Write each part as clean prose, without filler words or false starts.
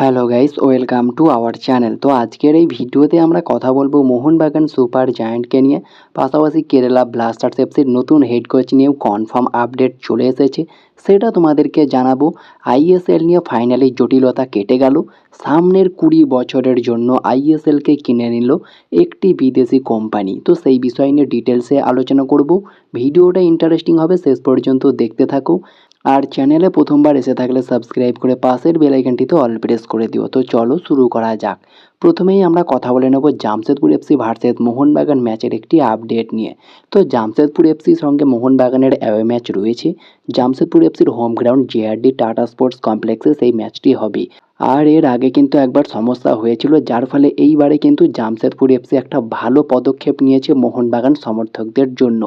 Hello guys, welcome to our channel. তো আজকের এই ভিডিওতে আমরা কথা বলবো মোহনবাগান সুপার জায়ান্টকে নিয়ে, পাশাপাশি কেরালা ব্লাস্টার্স এফসির নতুন হেড কোচ নিয়েও কনফার্ম আপডেট চলে এসেছে, সেটা তোমাদেরকে জানাবো। আইএসএল নিয়ে ফাইনালি জটিলতা কেটে গেল। সামনের 20 বছরের জন্য আইএসএলকে কিনে নিল একটি বিদেশি কোম্পানি। তো সেই বিষয় নিয়ে ডিটেলসে আলোচনা করব। ভিডিওটা ইন্টারেস্টিং হবে, শেষ পর্যন্ত দেখতে থাকো। আর চ্যানেলে প্রথমবার এসে থাকলে সাবস্ক্রাইব করে পাশের বেল আইকনটিতে অল প্রেস করে দিও। তো চলো শুরু করা যাক। প্রথমেই আমরা কথা বলে নেব জামশেদপুর এফসি ভার্সেস মোহনবাগান ম্যাচের একটি আপডেট নিয়ে। তো জামশেদপুর এফসির সঙ্গে মোহনবাগানের অ্যাওয়ে ম্যাচ রয়েছে। জামশেদপুর এফসির home ground JRD Tata sports কমপ্লেক্সে সেই ম্যাচটি হবে। আর এর আগে কিন্তু একবার সমস্যা হয়েছিল, যার ফলে এইবারে কিন্তু জামশেদপুর এফসি একটা ভালো পদক্ষেপ নিয়েছে মোহনবাগান সমর্থকদের জন্য,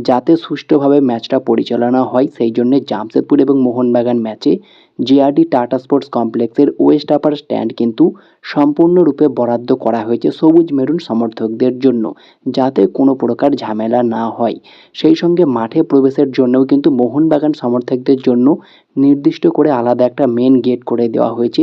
যাতে সুষ্ঠুভাবে ম্যাচটা পরিচালনা হয়। সেই জন্য জামশেদপুর এবং মোহনবাগান ম্যাচে জেআরডি টাটা স্পোর্টস কমপ্লেক্সের ওয়েস্ট আপার স্ট্যান্ড কিন্তু সম্পূর্ণরূপে বরাদ্দ করা হয়েছে সবুজ মেরুন সমর্থকদের জন্য, যাতে কোনো প্রকার ঝামেলা না হয়। সেই সঙ্গে মাঠে প্রবেশের জন্যও কিন্তু মোহনবাগান সমর্থকদের জন্য নির্দিষ্ট করে আলাদা একটা মেন গেট করে দেওয়া হয়েছে,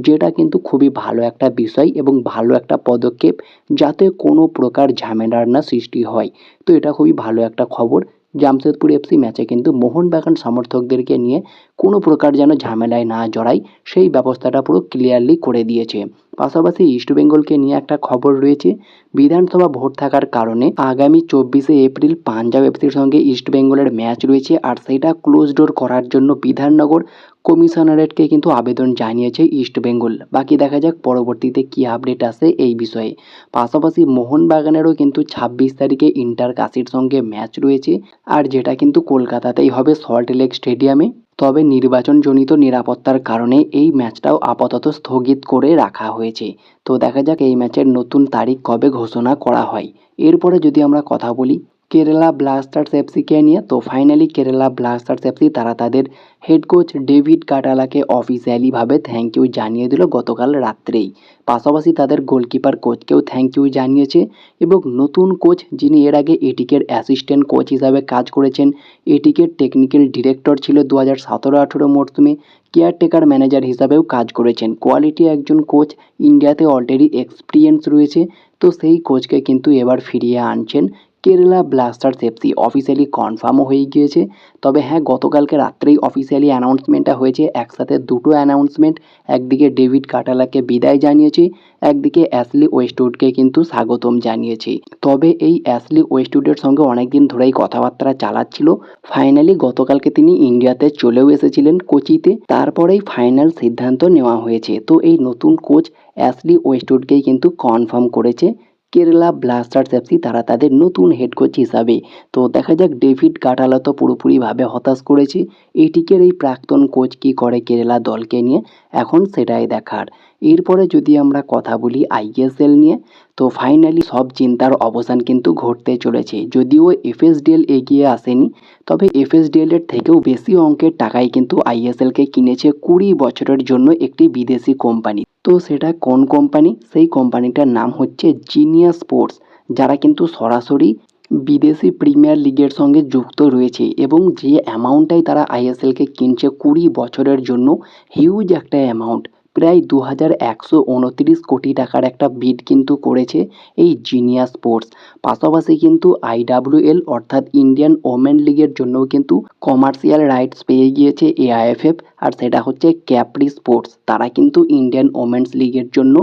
যেটা কিন্তু খুবই ভালো একটা বিষয় এবং ভালো একটা পদক্ষেপ, যাতে কোনো প্রকার ঝামেলার না সৃষ্টি হয়। তো এটা খুবই ভালো একটা খবর। জামশেদপুর এফসি ম্যাচে কিন্তু মোহনবাগান সমর্থকদেরকে নিয়ে কোনো প্রকার যেন ঝামেলায় না জড়ায়, সেই ব্যবস্থাটা পুরো ক্লিয়ারলি করে দিয়েছে। পাশাপাশি ইস্টবেঙ্গলকে নিয়ে একটা খবর রয়েছে। বিধানসভা ভোট থাকার কারণে আগামী 24শে এপ্রিল পাঞ্জাব এফসির সঙ্গে ইস্টবেঙ্গলের ম্যাচ রয়েছে, আর সেটা ক্লোজ ডোর করার জন্য বিধাননগর কমিশনারেটকে কিন্তু আবেদন জানিয়েছে ইস্টবেঙ্গল। বাকি দেখা যাক পরবর্তীতে কী আপডেট আসে এই বিষয়ে। পাশাপাশি মোহনবাগানেরও কিন্তু 26 তারিখে ইন্টার কাশির সঙ্গে ম্যাচ রয়েছে, আর যেটা কিন্তু কলকাতাতেই হবে সল্টলেক স্টেডিয়ামে। তবে নির্বাচনজনিত নিরাপত্তার কারণে এই ম্যাচটাও আপাতত স্থগিত করে রাখা হয়েছে। তো দেখা যাক এই ম্যাচের নতুন তারিখ কবে ঘোষণা করা হয়। এরপরে যদি আমরা কথা বলি কেরালা ব্লাস্টার্স এফসিকে নিয়ে, তো ফাইনালি কেরালা ব্লাস্টার্স এফসি তারা তাদের হেড কোচ ডেভিড কাটালাকে অফিসিয়ালিভাবে থ্যাংক ইউ জানিয়ে দিল গতকাল রাত্রেই। পাশাপাশি তাদের গোলকিপার কোচকেও থ্যাংক ইউ জানিয়েছে, এবং নতুন কোচ যিনি এর আগে এটিকের অ্যাসিস্ট্যান্ট কোচ হিসাবে কাজ করেছেন, এটিকের টেকনিক্যাল ডিরেক্টর ছিল 2017-18 মরশুমে, কেয়ারটেকার ম্যানেজার হিসাবেও কাজ করেছেন। কোয়ালিটি একজন কোচ, ইন্ডিয়াতে অলরেডি এক্সপিরিয়েন্স রয়েছে। তো সেই কোচকে কিন্তু এবার ফিরিয়ে আনছেন কেরালা ব্লাস্টার্স এফসি। অফিসিয়ালি কনফার্মও হয়ে গিয়েছে। তবে হ্যাঁ, গতকালকে রাত্রেই অফিসিয়ালি অ্যানাউন্সমেন্টটা হয়েছে, একসাথে দুটো অ্যানাউন্সমেন্ট। একদিকে ডেভিড কাটালাকে বিদায় জানিয়েছে, একদিকে অ্যাশলি ওয়েস্টউডকে কিন্তু স্বাগতম জানিয়েছে। তবে এই অ্যাশলি ওয়েস্টউডের সঙ্গে অনেকদিন ধরেই কথাবার্তা চালাচ্ছিল। ফাইনালি গতকালকে তিনি ইন্ডিয়াতে চলেও এসেছিলেন কোচিতে, তারপরেই ফাইনাল সিদ্ধান্ত নেওয়া হয়েছে। তো এই নতুন কোচ অ্যাশলি ওয়েস্টউডকেই কিন্তু কনফার্ম করেছে কেরালা ব্লাস্টার্স এফসি তারা তাদের নতুন হেড কোচ হিসাবে। তো দেখা যাক, ডেভিড কাটালা তো পুরোপুরিভাবে হতাশ করেছে। এটিকের এই প্রাক্তন কোচ কী করে কেরালা দলকে নিয়ে, এখন সেটাই দেখার। এরপরে যদি আমরা কথা বলি আইএসএল নিয়ে, তো ফাইনালি সব চিন্তার অবসান কিন্তু ঘটতে চলেছে। যদিও এফএসডিএল এগিয়ে আসেনি, তবে এফএসডিএল এর থেকেও বেশি অঙ্কের টাকায় কিন্তু আইএসএলকে কিনেছে 20 বছরের জন্য একটি বিদেশি কোম্পানি। তো সেটা কোন কোম্পানি? সেই কোম্পানিটার নাম হচ্ছে জিনিয়াস স্পোর্টস, যারা কিন্তু সরাসরি বিদেশি প্রিমিয়ার লিগের সঙ্গে যুক্ত রয়েছে, এবং যে অ্যামাউন্টটাই তারা আইএসএলকে কিনছে 20 বছরের জন্য, হিউজ একটা অ্যামাউন্ট। প্রায় 2129 কোটি টাকার একটা বিড কিন্তু করেছে এই জিনিয়াস স্পোর্টস। পাশাপাশি কিন্তু আইডাব্লিউএল অর্থাৎ ইন্ডিয়ান ওমেন লিগের জন্যও কিন্তু কমার্শিয়াল রাইটস পেয়ে গিয়েছে এআইএফএফ, আর সেটা হচ্ছে ক্যাপ্রি স্পোর্টস। তারা কিন্তু ইন্ডিয়ান ওমেন্স লিগের জন্য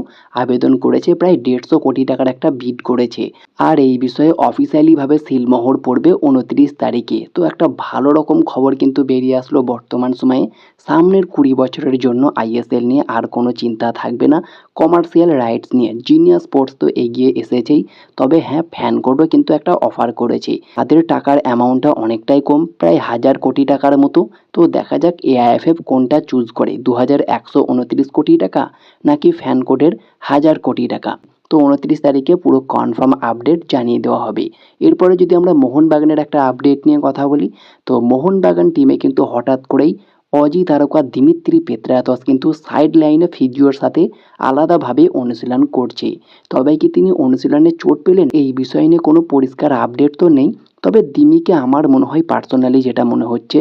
আবেদন করেছে, প্রায় 150 কোটি টাকার একটা বিড করেছে। আর এই বিষয়ে অফিসিয়ালিভাবে সিলমোহর পড়বে 29 তারিখে। তো একটা ভালো রকম খবর কিন্তু বেরিয়ে আসলো বর্তমান সময়ে। সামনের 20 বছরের জন্য আইএসএল নিয়ে আর কোনো চিন্তা থাকবে না। কমার্শিয়াল রাইটস নিয়ে জিনিয়াস স্পোর্টস তো এগিয়ে এসেছেই। তবে হ্যাঁ, ফ্যানকোডও কিন্তু একটা অফার করেছে। তাদের টাকার অ্যামাউন্টটা অনেকটাই কম, প্রায় 1000 কোটি টাকার মতো। তো দেখা যাক এআইএফএফ কোনটা চুজ করে, 2129 কোটি টাকা নাকি ফ্যানকোডের 1000 কোটি টাকা। তো 29 তারিখে পুরো কনফার্ম আপডেট জানিয়ে দেওয়া হবে। এরপরে যদি আমরা মোহনবাগানের একটা আপডেট নিয়ে কথা বলি, তো মোহনবাগান টিমে কিন্তু হঠাৎ করেই অজি তারকা দিমিত্রি পেত্রাতস কিন্তু সাইড লাইনে ফিজিওর সাথে আলাদাভাবে অনুশীলন করছে। তবে কি তিনি অনুশীলনে চোট পেলেন, এই বিষয় নিয়ে কোনো পরিষ্কার আপডেট তো নেই। তবে দিমিকে আমার মনে হয়, পার্সোনালি যেটা মনে হচ্ছে,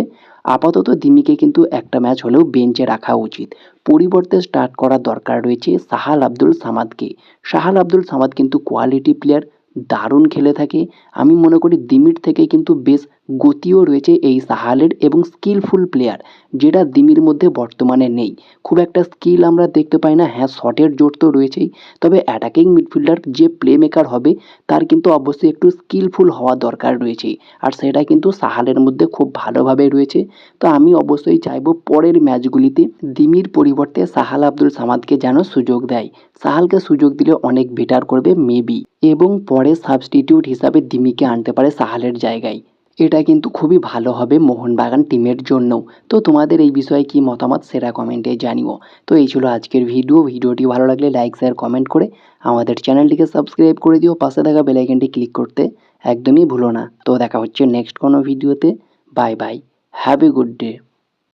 আপাতত দিমিকে কিন্তু একটা ম্যাচ হলেও বেঞ্চে রাখা উচিত। পরিবর্তে স্টার্ট করার দরকার রয়েছে সাহাল আব্দুল সামাদকে। সাহাল আব্দুল সামাদ কিন্তু কোয়ালিটি প্লেয়ার, দারুণ খেলে থাকে। আমি মনে করি দিমির থেকে কিন্তু বেশ গতিও রয়েছে এই সাহালের এবং স্কিলফুল প্লেয়ার, যেটা দিমির মধ্যে বর্তমানে নেই। খুব একটা স্কিল আমরা দেখতে পাই না, হ্যাঁ শটের জোর তো রয়েছেই, তবে অ্যাটাকিং মিডফিল্ডার যে প্লে মেকার হবে তার কিন্তু অবশ্যই একটু স্কিলফুল হওয়া দরকার রয়েছে, আর সেটা কিন্তু সাহালের মধ্যে খুব ভালোভাবে রয়েছে। তো আমি অবশ্যই চাইবো পরের ম্যাচগুলিতে দিমির পরিবর্তে সাহাল আব্দুল সামাদকে যেন সুযোগ দেয়। সাহালকে সুযোগ দিলে অনেক বেটার করবে মেবি, এবং পরে সাবস্টিটিউট হিসাবে দিমিকে আনতে পারে সাহালের জায়গায়। এটা কিন্তু খুবই ভালো হবে মোহনবাগান টিমের জন্যও। তো তোমাদের এই বিষয়ে কি মতামত সেটা কমেন্টে জানিও। তো এই ছিল আজকের ভিডিওটি ভালো লাগলে লাইক শেয়ার কমেন্ট করে আমাদের চ্যানেলটিকে সাবস্ক্রাইব করে দিও, পাশে থাকা বেল আইকনটি ক্লিক করতে একদমই ভুলো না। তো দেখা হচ্ছে নেক্সট কোনো ভিডিওতে। Bye bye, have a good day.